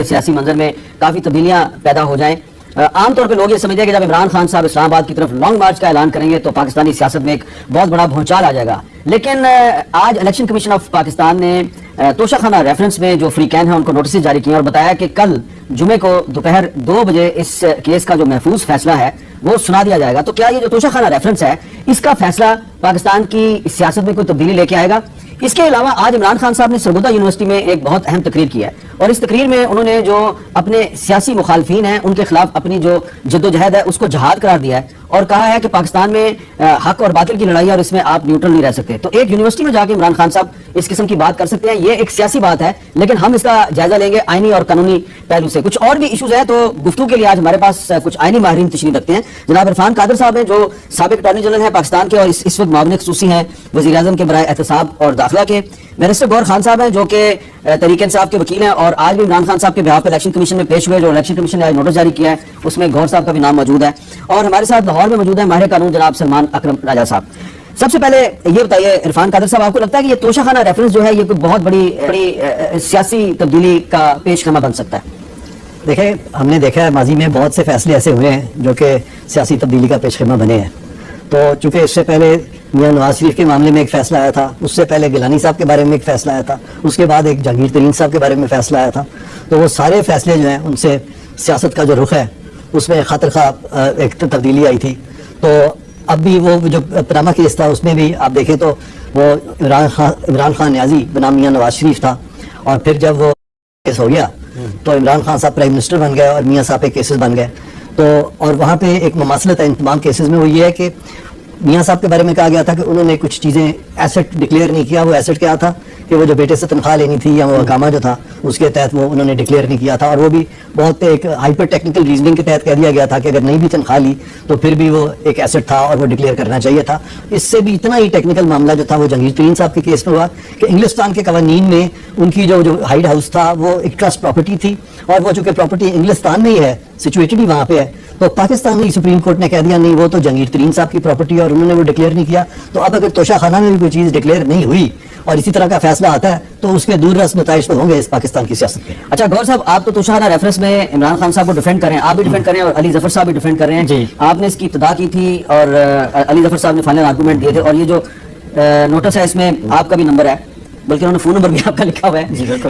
سیاسی منظر میں کافی تبدیلیاں پیدا ہو جائیں. عام طور پہ لوگ یہ سمجھتے ہیں کہ جب عمران خان صاحب اسلام آباد کی طرف لانگ مارچ کا اعلان کریں گے تو پاکستانی سیاست میں ایک بہت بڑا بھونچال آ جائے گا. لیکن آج الیکشن کمیشن آف پاکستان نے توشہ خانہ ریفرنس میں جو فریقین ہیں ان کو نوٹسز جاری کیے اور بتایا کہ کل جمعے کو دوپہر 2 بجے اس کیس کا جو محفوظ فیصلہ ہے وہ سنا دیا جائے گا. تو کیا یہ جو توشہ خانہ ریفرنس ہے اس کا فیصلہ پاکستان کی سیاست میں کوئی تبدیلی لے کے آئے گا؟ اس کے علاوہ آج عمران خان صاحب نے سرگودا یونیورسٹی میں ایک بہت اہم تقریر کی ہے اور اس تقریر میں انہوں نے جو اپنے سیاسی مخالفین ہیں ان کے خلاف اپنی جو جدوجہد ہے اس کو جہاد قرار دیا ہے اور کہا ہے کہ پاکستان میں حق اور باطل کی لڑائی ہے اور اس میں آپ نیوٹرل نہیں رہ سکتے. تو ایک یونیورسٹی میں جا کے عمران خان صاحب اس قسم کی بات کر سکتے ہیں. یہ ایک سیاسی بات ہے لیکن ہم اس کا جائزہ لیں گے آئینی اور قانونی پہلو سے. کچھ اور بھی ایشوز ہیں تو گفتگو کے لیے آج ہمارے پاس کچھ آئینی ماہرین تشریف رکھتے ہیں. جناب عرفان قادر صاحب ہیں جو سابق اٹارنی جنرل ہیں پاکستان کے اور اس وقت معاون خصوصی ہیں وزیر اعظم کے برائے احتساب اور داخلہ کے. بیرسٹر گور خان صاحب ہیں جو کہ تحریک انصاف کے وکیل ہیں اور آج بھی عمران خان صاحب کے بہاف پہ الیکشن کمیشن میں پیش ہوئے. جو الیکشن کمیشن نے آج نوٹس جاری کیا ہے اس میں گور صاحب کا بھی نام موجود ہے اور ہمارے ساتھ لاہور میں موجود ہے ماہر قانون جناب سلمان اکرم راجہ صاحب. سب سے پہلے یہ بتائیے عرفان قادر صاحب، آپ کو لگتا ہے کہ یہ توشہ خانہ ریفرنس جو ہے یہ کوئی بہت بڑی سیاسی تبدیلی کا پیش خیمہ بن سکتا ہے؟ دیکھیں، ہم نے دیکھا ہے ماضی میں بہت سے فیصلے ایسے ہوئے ہیں جو کہ سیاسی تبدیلی کا پیش خیمہ بنے ہیں. تو چونکہ اس سے پہلے میاں نواز شریف کے معاملے میں ایک فیصلہ آیا تھا، اس سے پہلے گیلانی صاحب کے بارے میں ایک فیصلہ آیا تھا، اس کے بعد ایک جہانگیر ترین صاحب کے بارے میں فیصلہ آیا تھا. تو وہ سارے فیصلے جو ہیں ان سے سیاست کا جو رخ ہے اس میں خاطر خواہ ایک تبدیلی آئی تھی. تو اب بھی وہ جو پناما کیس تھا اس میں بھی آپ دیکھیں تو وہ عمران خان نیازی بنام میاں نواز شریف تھا اور پھر جب وہ کیس ہو گیا تو عمران خان صاحب پرائم منسٹر بن گئے اور میاں صاحب کے کیسز بن گئے. تو اور وہاں پہ ایک مماثلت ہے ان تمام کیسز میں، وہ یہ ہے کہ میاں صاحب کے بارے میں کہا گیا تھا کہ انہوں نے کچھ چیزیں ایسٹ ڈکلیئر نہیں کیا. وہ ایسٹ کیا تھا کہ وہ جو بیٹے سے تنخواہ لینی تھی یا وہ اقامہ جو تھا اس کے تحت وہ انہوں نے ڈکلیئر نہیں کیا تھا اور وہ بھی بہت ایک ہائپر ٹیکنیکل ریزننگ کے تحت کہہ دیا گیا تھا کہ اگر نہیں بھی تنخواہ لی تو پھر بھی وہ ایک ایسٹ تھا اور وہ ڈکلیئر کرنا چاہیے تھا. اس سے بھی اتنا ہی ٹیکنیکل معاملہ جو تھا وہ جہانگیر ترین صاحب کے کیس میں ہوا کہ انگلستان کے قوانین میں ان کی جو ہائیڈ ہاؤس تھا وہ ایک ٹرسٹ پراپرٹی تھی اور وہ چونکہ پراپرٹی انگلستان میں ہی ہے، سچویٹڈ ہی وہاں پہ ہے، تو پاکستان میں سپریم کورٹ نے کہہ دیا نہیں وہ تو جہانگیر ترین صاحب کی پراپرٹی اور انہوں نے وہ ڈکلیئر نہیں کیا. تو اب اگر توشہ خانہ میں بھی کوئی چیز ڈکلیئر نہیں ہوئی اور اسی طرح کا فیصلہ آتا ہے تو اس کے دور رس نتائج تو ہوں گے اس پاکستان کی سیاست کے. اچھا گور صاحب، آپ تو توشہ خانہ ریفرنس میں عمران خان صاحب کو ڈیفینڈ کر رہے ہیں، آپ بھی ڈیفینڈ کر رہے ہیں اور علی ظفر صاحب بھی ڈیفینڈ کر رہے ہیں. آپ نے اس کی ابتدا کی تھی اور علی ظفر صاحب نے فائنل آرگومنٹ دیے تھے اور یہ جو نوٹس ہے اس میں آپ کا بھی نمبر ہے، بلکہ انہوں نے فون نمبر بھی آپ کا لکھا ہوا ہے.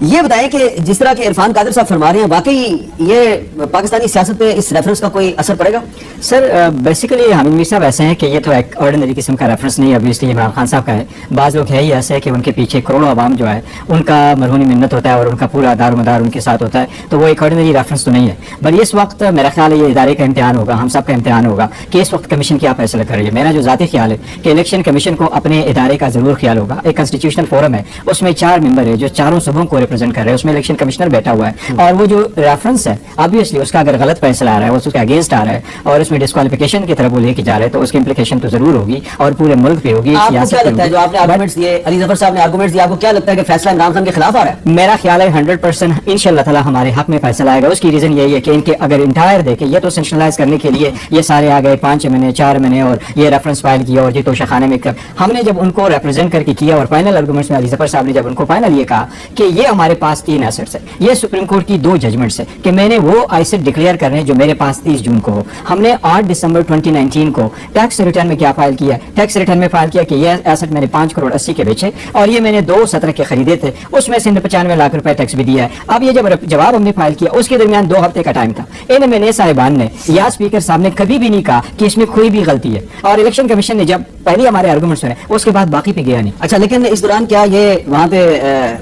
یہ بتائیں کہ جس طرح کے عرفان قادر صاحب فرما رہے ہیں واقعی یہ پاکستانی سیاست پہ اس ریفرنس کا کوئی اثر پڑے گا؟ سر بیسیکلی حامد میر صاحب ایسے ہیں کہ یہ تو ایک آرڈنری قسم کا ریفرنس نہیں ہے، obviously عمران خان صاحب کا ہے. بعض لوگ ہے ہی ایسے کہ ان کے پیچھے کروڑوں عوام جو ہے ان کا مرہونی منت ہوتا ہے اور ان کا پورا دار و مدار ان کے ساتھ ہوتا ہے، تو وہ ایک آرڈنری ریفرنس تو نہیں ہے. بٹ اس وقت میرا خیال ہے یہ ادارے کا امتحان ہوگا، ہم سب کا امتحان ہوگا کہ اس وقت کمیشن کیا فیصلہ کر رہی ہے. میرا جو ذاتی خیال ہے کہ الیکشن کمیشن کو اپنے ادارے کا ضرور خیال ہوگا. ایک کنسٹیٹیوشنل فورم ہے، اس میں 4 ممبر ہے جو چاروں صوبوں کو ریپرزینٹ کر رہے ہیں، اس میں الیکشن کمشنر بیٹھا ہوا ہے اور وہ جو ریفرنس ہے obviously اس کا اگر غلط فیصلہ آ رہا ہے، اس کے اگینسٹ آ رہا ہے اور اس میں ڈسکوالیفیکیشن کی طرف وہ لے کے جا رہے ہیں تو اس کی امپلیکیشن تو ضرور ہوگی اور پورے ملک پہ ہوگی. آپ کو کیا لگتا ہے جو آپ نے آرگومنٹس دیے، علی ظفر صاحب نے آرگومنٹس دیے، آپ کو کیا لگتا ہے کہ فیصلہ عمران خان کے خلاف آ رہا ہے؟ میرا خیال ہے 100% انشاءاللہ تعالی ہمارے حق میں فیصلہ آئے گا. اس کی ریزن یہی ہے کہ ان کے اگر انٹائر دیکھیں یہ تو سینشنلائز کرنے کے لیے یہ سارے آ گئے 5 مہینے 4 مہینے اور یہ ریفرنس فائل کیا اور یہ توشہ خانے میں ہم نے جب ان کو ریپرزینٹ کر کے کیا اور فائنل آرگومنٹس میں علی ظفر صاحب نے جب ان کو فائنل یہ کہا کہ یہ ہمارے پاس 3 ایسٹس ہے، یہ سپریم کورٹ کی 2 ججمنٹس ہے کہ میں نے وہ ایسٹ ڈکلیئر کرنے جو میرے پاس 30 جون کو ہو. ہم نے 8 دسمبر 2019 کو ٹیکس ریٹرن میں کیا فائل کیا؟ ٹیکس ریٹرن میں فائل کیا کہ یہ ایسٹ میں نے 5 کروڑ 80 کے بیچے اور یہ میں نے 2.17 کے خریدے تھے، اس میں سے 95 لاکھ روپے ٹیکس بھی دیا ہے. اب یہ جب جواب ہم نے فائل کیا اس کے درمیان 2 ہفتے کا ٹائم تھا. ان میں نے صاحبان نے یا اسپیکر صاحب نے کبھی بھی نہیں کہا کہ اس میں کوئی بھی غلطی ہے اور الیکشن کمیشن نے جب پہلے ہمارے آرگومنٹ سنے اس کے بعد باقی پہ گیا نہیں. اچھا لیکن اس دوران کیا یہ وہاں پہ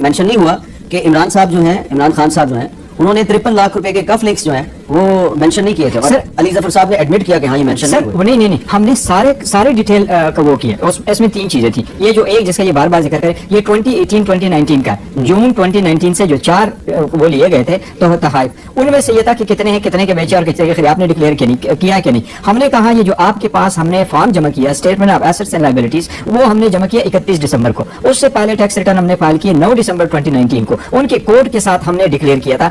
مینشن نہیں ہوا کہ عمران صاحب جو ہیں، عمران خان صاحب جو ہیں انہوں نے 53 لاکھ روپے کے کف لنکس جو ہیں وہ مینشن نہیں کیے تھے؟ سر علی ظفر صاحب نے ایڈمٹ کیا کہ ہاں یہ مینشن نہیں ہم نے سارے ڈیٹیل کا وہ کیا. اس میں 3 چیزیں تھیں. یہ جو ایک جس کا یہ بار بار ذکر کرے یہ 2018-2019 کا جون 2019 سے جو 4 وہ لیے گئے تھے تو تحائف ان میں سے یہ تھا کہ کتنے ہیں، کتنے کے بیچے اور کتنے کے خرید. آپ نے ڈکلیئر کیا کہ نہیں؟ ہم نے کہا یہ جو آپ کے پاس ہم نے فارم جمع کیا statement of assets and liabilities وہ ہم نے جمع کیا 31 دسمبر کو. اس سے پہلے ٹیکس ریٹرن ہم نے فائل کی 9 دسمبر 2019 کو. ان کے کوڈ کے ساتھ ہم نے ڈکلیئر کیا تھا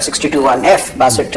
62(1)(f) 62